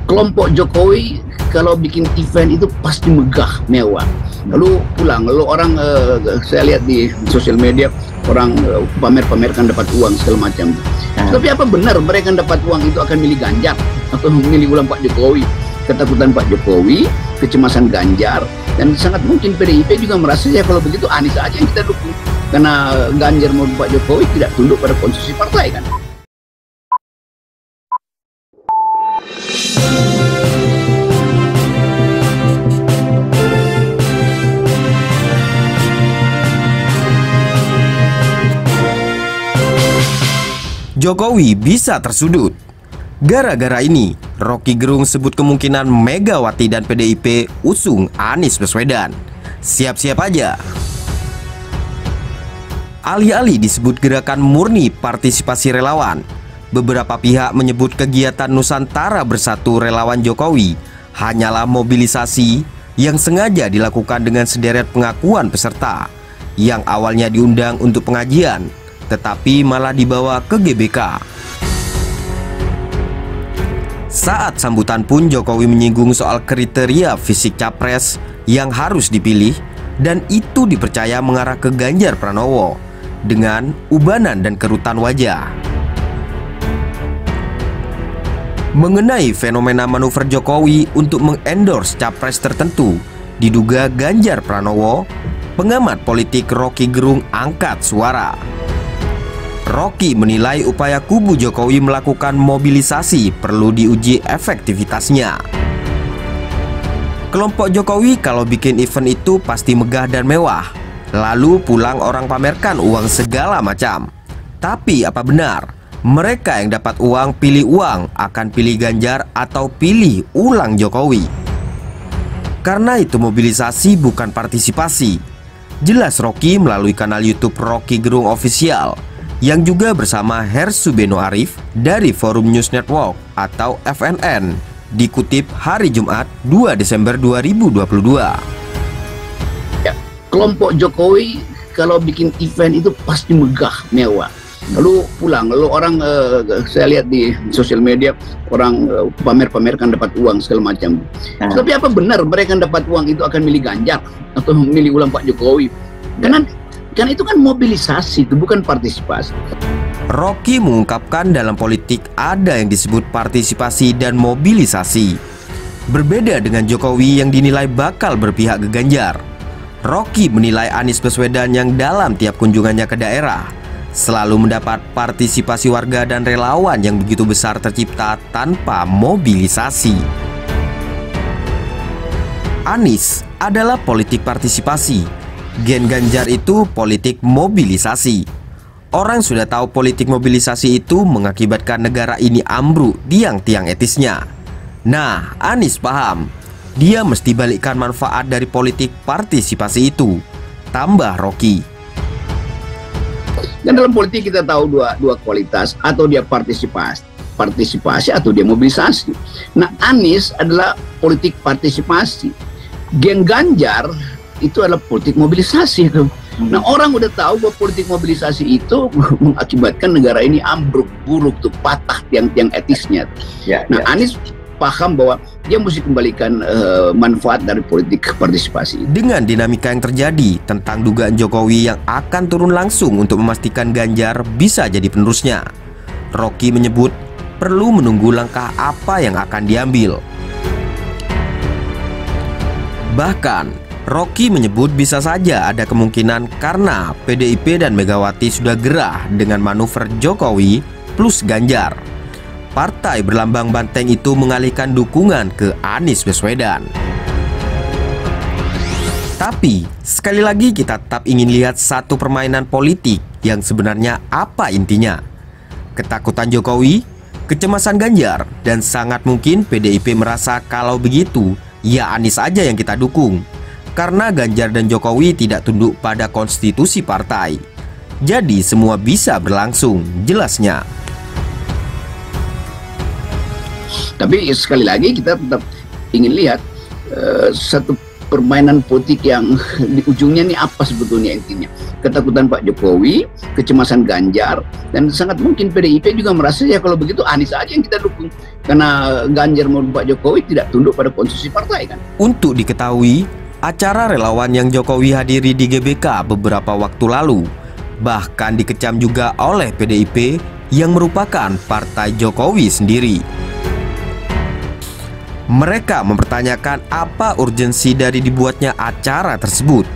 kelompok Jokowi kalau bikin event itu pasti megah, mewah. Lalu pulang, lalu orang saya lihat di sosial media orang pamer-pamerkan dapat uang segala macam. Tapi apa benar mereka yang dapat uang itu akan milih Ganjar atau memilih ulang Pak Jokowi? Ketakutan Pak Jokowi, kecemasan Ganjar, dan sangat mungkin PDIP juga merasa ya kalau begitu Anies aja yang kita dukung, karena Ganjar mau Pak Jokowi tidak tunduk pada konstitusi partai kan. Jokowi bisa tersudut. Gara-gara ini, Rocky Gerung sebut kemungkinan Megawati dan PDIP usung Anies Baswedan. Siap-siap aja. Alih-alih disebut gerakan murni partisipasi relawan, beberapa pihak menyebut kegiatan Nusantara Bersatu relawan Jokowi hanyalah mobilisasi yang sengaja dilakukan dengan sederet pengakuan peserta yang awalnya diundang untuk pengajian, tetapi malah dibawa ke GBK. Saat sambutan pun Jokowi menyinggung soal kriteria fisik capres yang harus dipilih, dan itu dipercaya mengarah ke Ganjar Pranowo dengan ubanan dan kerutan wajah. Mengenai fenomena manuver Jokowi untuk mengendorse capres tertentu, diduga Ganjar Pranowo, pengamat politik Rocky Gerung angkat suara. Rocky menilai upaya kubu Jokowi melakukan mobilisasi perlu diuji efektivitasnya. Kelompok Jokowi kalau bikin event itu pasti megah dan mewah, lalu pulang orang pamerkan uang segala macam. Tapi apa benar mereka yang dapat uang pilih uang akan pilih Ganjar atau pilih ulang Jokowi? Karena itu mobilisasi bukan partisipasi. Jelas Rocky melalui kanal YouTube Rocky Gerung Official, yang juga bersama Hersu Beno Arif dari Forum News Network atau FNN, dikutip hari Jumat 2 Desember 2022. Ya, kelompok Jokowi kalau bikin event itu pasti megah, mewah. Lalu pulang, lalu orang saya lihat di sosial media orang pamer-pamerkan dapat uang segala macam. Tapi apa benar mereka yang dapat uang itu akan milih Ganjar atau memilih ulang Pak Jokowi? Kan itu kan mobilisasi, itu bukan partisipasi. Rocky mengungkapkan dalam politik ada yang disebut partisipasi dan mobilisasi. Berbeda dengan Jokowi yang dinilai bakal berpihak ke Ganjar. Rocky menilai Anies Baswedan yang dalam tiap kunjungannya ke daerah selalu mendapat partisipasi warga dan relawan yang begitu besar tercipta tanpa mobilisasi. Anies adalah politik partisipasi. Gen Ganjar itu politik mobilisasi. Orang sudah tahu politik mobilisasi itu mengakibatkan negara ini ambruk tiang-tiang etisnya. Nah, Anies paham, dia mesti balikkan manfaat dari politik partisipasi itu. Tambah Rocky. Dan dalam politik kita tahu dua kualitas, atau dia partisipasi atau dia mobilisasi. Nah, Anies adalah politik partisipasi. Gen Ganjar itu adalah politik mobilisasi itu. Nah, orang udah tahu bahwa politik mobilisasi itu mengakibatkan negara ini ambruk, buruk tuh, patah tiang-tiang etisnya. Nah, Anies paham bahwa dia mesti kembalikan manfaat dari politik partisipasi. Dengan dinamika yang terjadi tentang dugaan Jokowi yang akan turun langsung untuk memastikan Ganjar bisa jadi penerusnya, Rocky menyebut perlu menunggu langkah apa yang akan diambil. Bahkan Rocky menyebut bisa saja ada kemungkinan karena PDIP dan Megawati sudah gerah dengan manuver Jokowi plus Ganjar. Partai berlambang banteng itu mengalihkan dukungan ke Anies Baswedan. Tapi sekali lagi kita tetap ingin lihat satu permainan politik yang sebenarnya apa intinya. Ketakutan Jokowi, kecemasan Ganjar, dan sangat mungkin PDIP merasa kalau begitu ya Anies aja yang kita dukung. Karena Ganjar dan Jokowi tidak tunduk pada konstitusi partai. Jadi semua bisa berlangsung, jelasnya. Tapi sekali lagi kita tetap ingin lihat satu permainan politik yang di ujungnya ini apa sebetulnya intinya? Ketakutan Pak Jokowi, kecemasan Ganjar, dan sangat mungkin PDIP juga merasa ya kalau begitu Anies aja yang kita dukung, karena Ganjar maupun Pak Jokowi tidak tunduk pada konstitusi partai kan. Untuk diketahui, acara relawan yang Jokowi hadiri di GBK beberapa waktu lalu bahkan dikecam juga oleh PDIP yang merupakan partai Jokowi sendiri. Mereka mempertanyakan apa urgensi dari dibuatnya acara tersebut.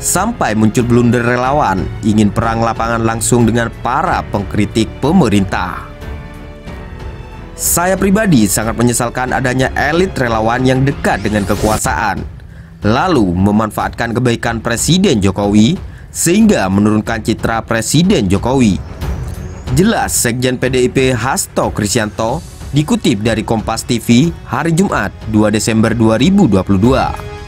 Sampai muncul blunder relawan ingin perang lapangan langsung dengan para pengkritik pemerintah. Saya pribadi sangat menyesalkan adanya elit relawan yang dekat dengan kekuasaan, lalu memanfaatkan kebaikan Presiden Jokowi sehingga menurunkan citra Presiden Jokowi. Jelas Sekjen PDIP Hasto Kristianto dikutip dari Kompas TV hari Jumat 2 Desember 2022.